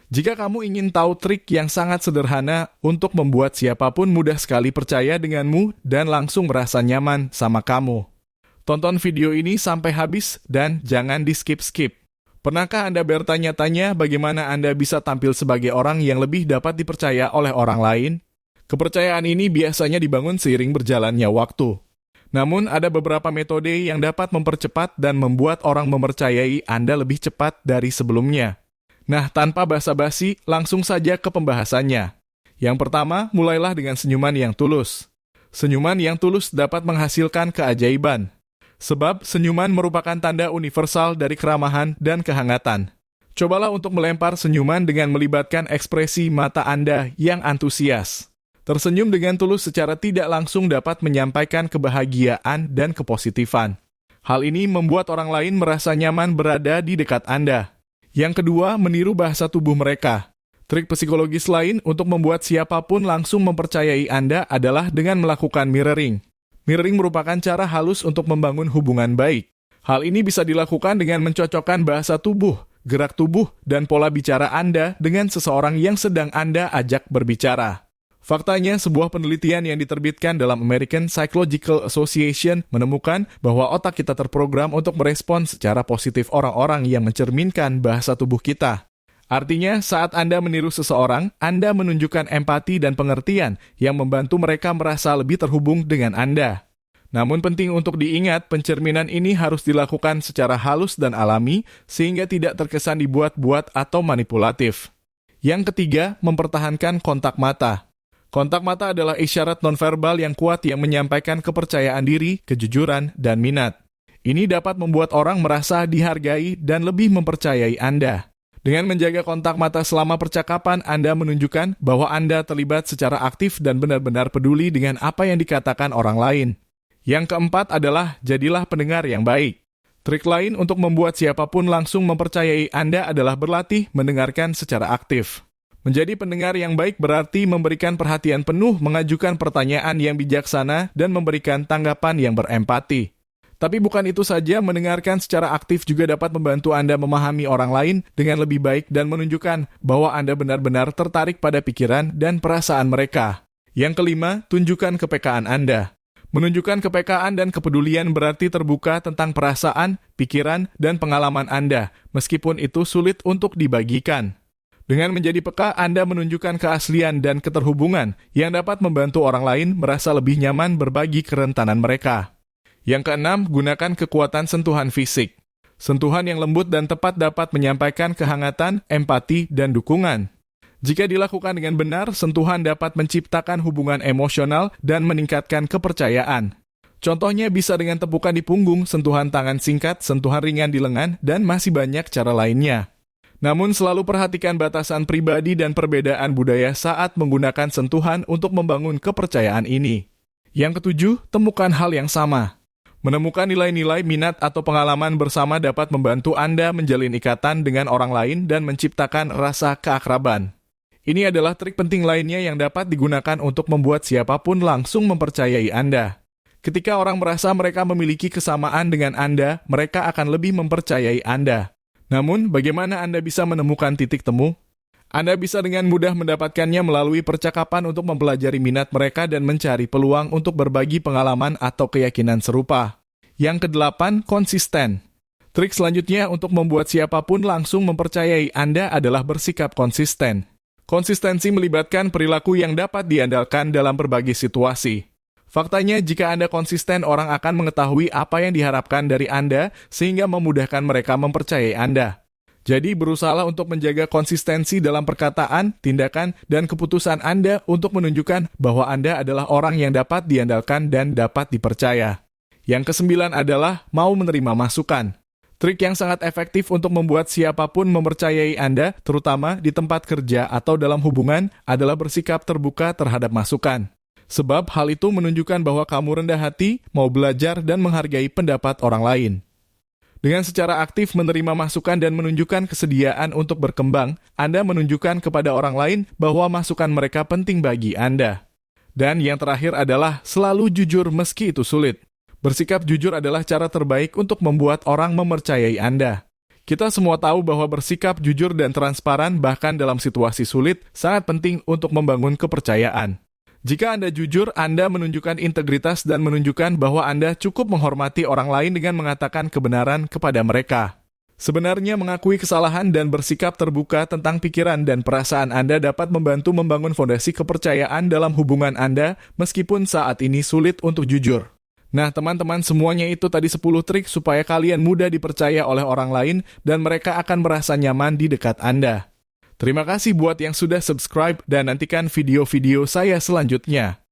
Jika kamu ingin tahu trik yang sangat sederhana untuk membuat siapapun mudah sekali percaya denganmu dan langsung merasa nyaman sama kamu, tonton video ini sampai habis dan jangan di-skip-skip. Pernahkah Anda bertanya-tanya bagaimana Anda bisa tampil sebagai orang yang lebih dapat dipercaya oleh orang lain? Kepercayaan ini biasanya dibangun seiring berjalannya waktu. Namun, ada beberapa metode yang dapat mempercepat dan membuat orang mempercayai Anda lebih cepat dari sebelumnya. Nah, tanpa basa-basi, langsung saja ke pembahasannya. Yang pertama, mulailah dengan senyuman yang tulus. Senyuman yang tulus dapat menghasilkan keajaiban. Sebab, senyuman merupakan tanda universal dari keramahan dan kehangatan. Cobalah untuk melempar senyuman dengan melibatkan ekspresi mata Anda yang antusias. Tersenyum dengan tulus secara tidak langsung dapat menyampaikan kebahagiaan dan kepositifan. Hal ini membuat orang lain merasa nyaman berada di dekat Anda. Yang kedua, meniru bahasa tubuh mereka. Trik psikologis lain untuk membuat siapapun langsung mempercayai Anda adalah dengan melakukan mirroring. Mirroring merupakan cara halus untuk membangun hubungan baik. Hal ini bisa dilakukan dengan mencocokkan bahasa tubuh, gerak tubuh, dan pola bicara Anda dengan seseorang yang sedang Anda ajak berbicara. Faktanya, sebuah penelitian yang diterbitkan dalam American Psychological Association menemukan bahwa otak kita terprogram untuk merespons secara positif orang-orang yang mencerminkan bahasa tubuh kita. Artinya, saat Anda meniru seseorang, Anda menunjukkan empati dan pengertian yang membantu mereka merasa lebih terhubung dengan Anda. Namun penting untuk diingat, pencerminan ini harus dilakukan secara halus dan alami, sehingga tidak terkesan dibuat-buat atau manipulatif. Yang ketiga, mempertahankan kontak mata. Kontak mata adalah isyarat nonverbal yang kuat yang menyampaikan kepercayaan diri, kejujuran, dan minat. Ini dapat membuat orang merasa dihargai dan lebih mempercayai Anda. Dengan menjaga kontak mata selama percakapan, Anda menunjukkan bahwa Anda terlibat secara aktif dan benar-benar peduli dengan apa yang dikatakan orang lain. Yang keempat adalah jadilah pendengar yang baik. Trik lain untuk membuat siapapun langsung mempercayai Anda adalah berlatih mendengarkan secara aktif. Menjadi pendengar yang baik berarti memberikan perhatian penuh, mengajukan pertanyaan yang bijaksana, dan memberikan tanggapan yang berempati. Tapi bukan itu saja, mendengarkan secara aktif juga dapat membantu Anda memahami orang lain dengan lebih baik dan menunjukkan bahwa Anda benar-benar tertarik pada pikiran dan perasaan mereka. Yang kelima, tunjukkan kepekaan Anda. Menunjukkan kepekaan dan kepedulian berarti terbuka tentang perasaan, pikiran, dan pengalaman Anda, meskipun itu sulit untuk dibagikan. Dengan menjadi peka, Anda menunjukkan keaslian dan keterhubungan yang dapat membantu orang lain merasa lebih nyaman berbagi kerentanan mereka. Yang keenam, gunakan kekuatan sentuhan fisik. Sentuhan yang lembut dan tepat dapat menyampaikan kehangatan, empati, dan dukungan. Jika dilakukan dengan benar, sentuhan dapat menciptakan hubungan emosional dan meningkatkan kepercayaan. Contohnya bisa dengan tepukan di punggung, sentuhan tangan singkat, sentuhan ringan di lengan, dan masih banyak cara lainnya. Namun selalu perhatikan batasan pribadi dan perbedaan budaya saat menggunakan sentuhan untuk membangun kepercayaan ini. Yang ketujuh, temukan hal yang sama. Menemukan nilai-nilai, minat, atau pengalaman bersama dapat membantu Anda menjalin ikatan dengan orang lain dan menciptakan rasa keakraban. Ini adalah trik penting lainnya yang dapat digunakan untuk membuat siapapun langsung mempercayai Anda. Ketika orang merasa mereka memiliki kesamaan dengan Anda, mereka akan lebih mempercayai Anda. Namun, bagaimana Anda bisa menemukan titik temu? Anda bisa dengan mudah mendapatkannya melalui percakapan untuk mempelajari minat mereka dan mencari peluang untuk berbagi pengalaman atau keyakinan serupa. Yang kedelapan, konsisten. Trik selanjutnya untuk membuat siapapun langsung mempercayai Anda adalah bersikap konsisten. Konsistensi melibatkan perilaku yang dapat diandalkan dalam berbagai situasi. Faktanya, jika Anda konsisten, orang akan mengetahui apa yang diharapkan dari Anda sehingga memudahkan mereka mempercayai Anda. Jadi, berusahalah untuk menjaga konsistensi dalam perkataan, tindakan, dan keputusan Anda untuk menunjukkan bahwa Anda adalah orang yang dapat diandalkan dan dapat dipercaya. Yang kesembilan adalah mau menerima masukan. Trik yang sangat efektif untuk membuat siapapun mempercayai Anda, terutama di tempat kerja atau dalam hubungan, adalah bersikap terbuka terhadap masukan. Sebab hal itu menunjukkan bahwa kamu rendah hati, mau belajar, dan menghargai pendapat orang lain. Dengan secara aktif menerima masukan dan menunjukkan kesediaan untuk berkembang, Anda menunjukkan kepada orang lain bahwa masukan mereka penting bagi Anda. Dan yang terakhir adalah selalu jujur meski itu sulit. Bersikap jujur adalah cara terbaik untuk membuat orang mempercayai Anda. Kita semua tahu bahwa bersikap jujur dan transparan bahkan dalam situasi sulit sangat penting untuk membangun kepercayaan. Jika Anda jujur, Anda menunjukkan integritas dan menunjukkan bahwa Anda cukup menghormati orang lain dengan mengatakan kebenaran kepada mereka. Sebenarnya mengakui kesalahan dan bersikap terbuka tentang pikiran dan perasaan Anda dapat membantu membangun fondasi kepercayaan dalam hubungan Anda meskipun saat ini sulit untuk jujur. Nah teman-teman, semuanya itu tadi 10 trik supaya kalian mudah dipercaya oleh orang lain dan mereka akan merasa nyaman di dekat Anda. Terima kasih buat yang sudah subscribe dan nantikan video-video saya selanjutnya.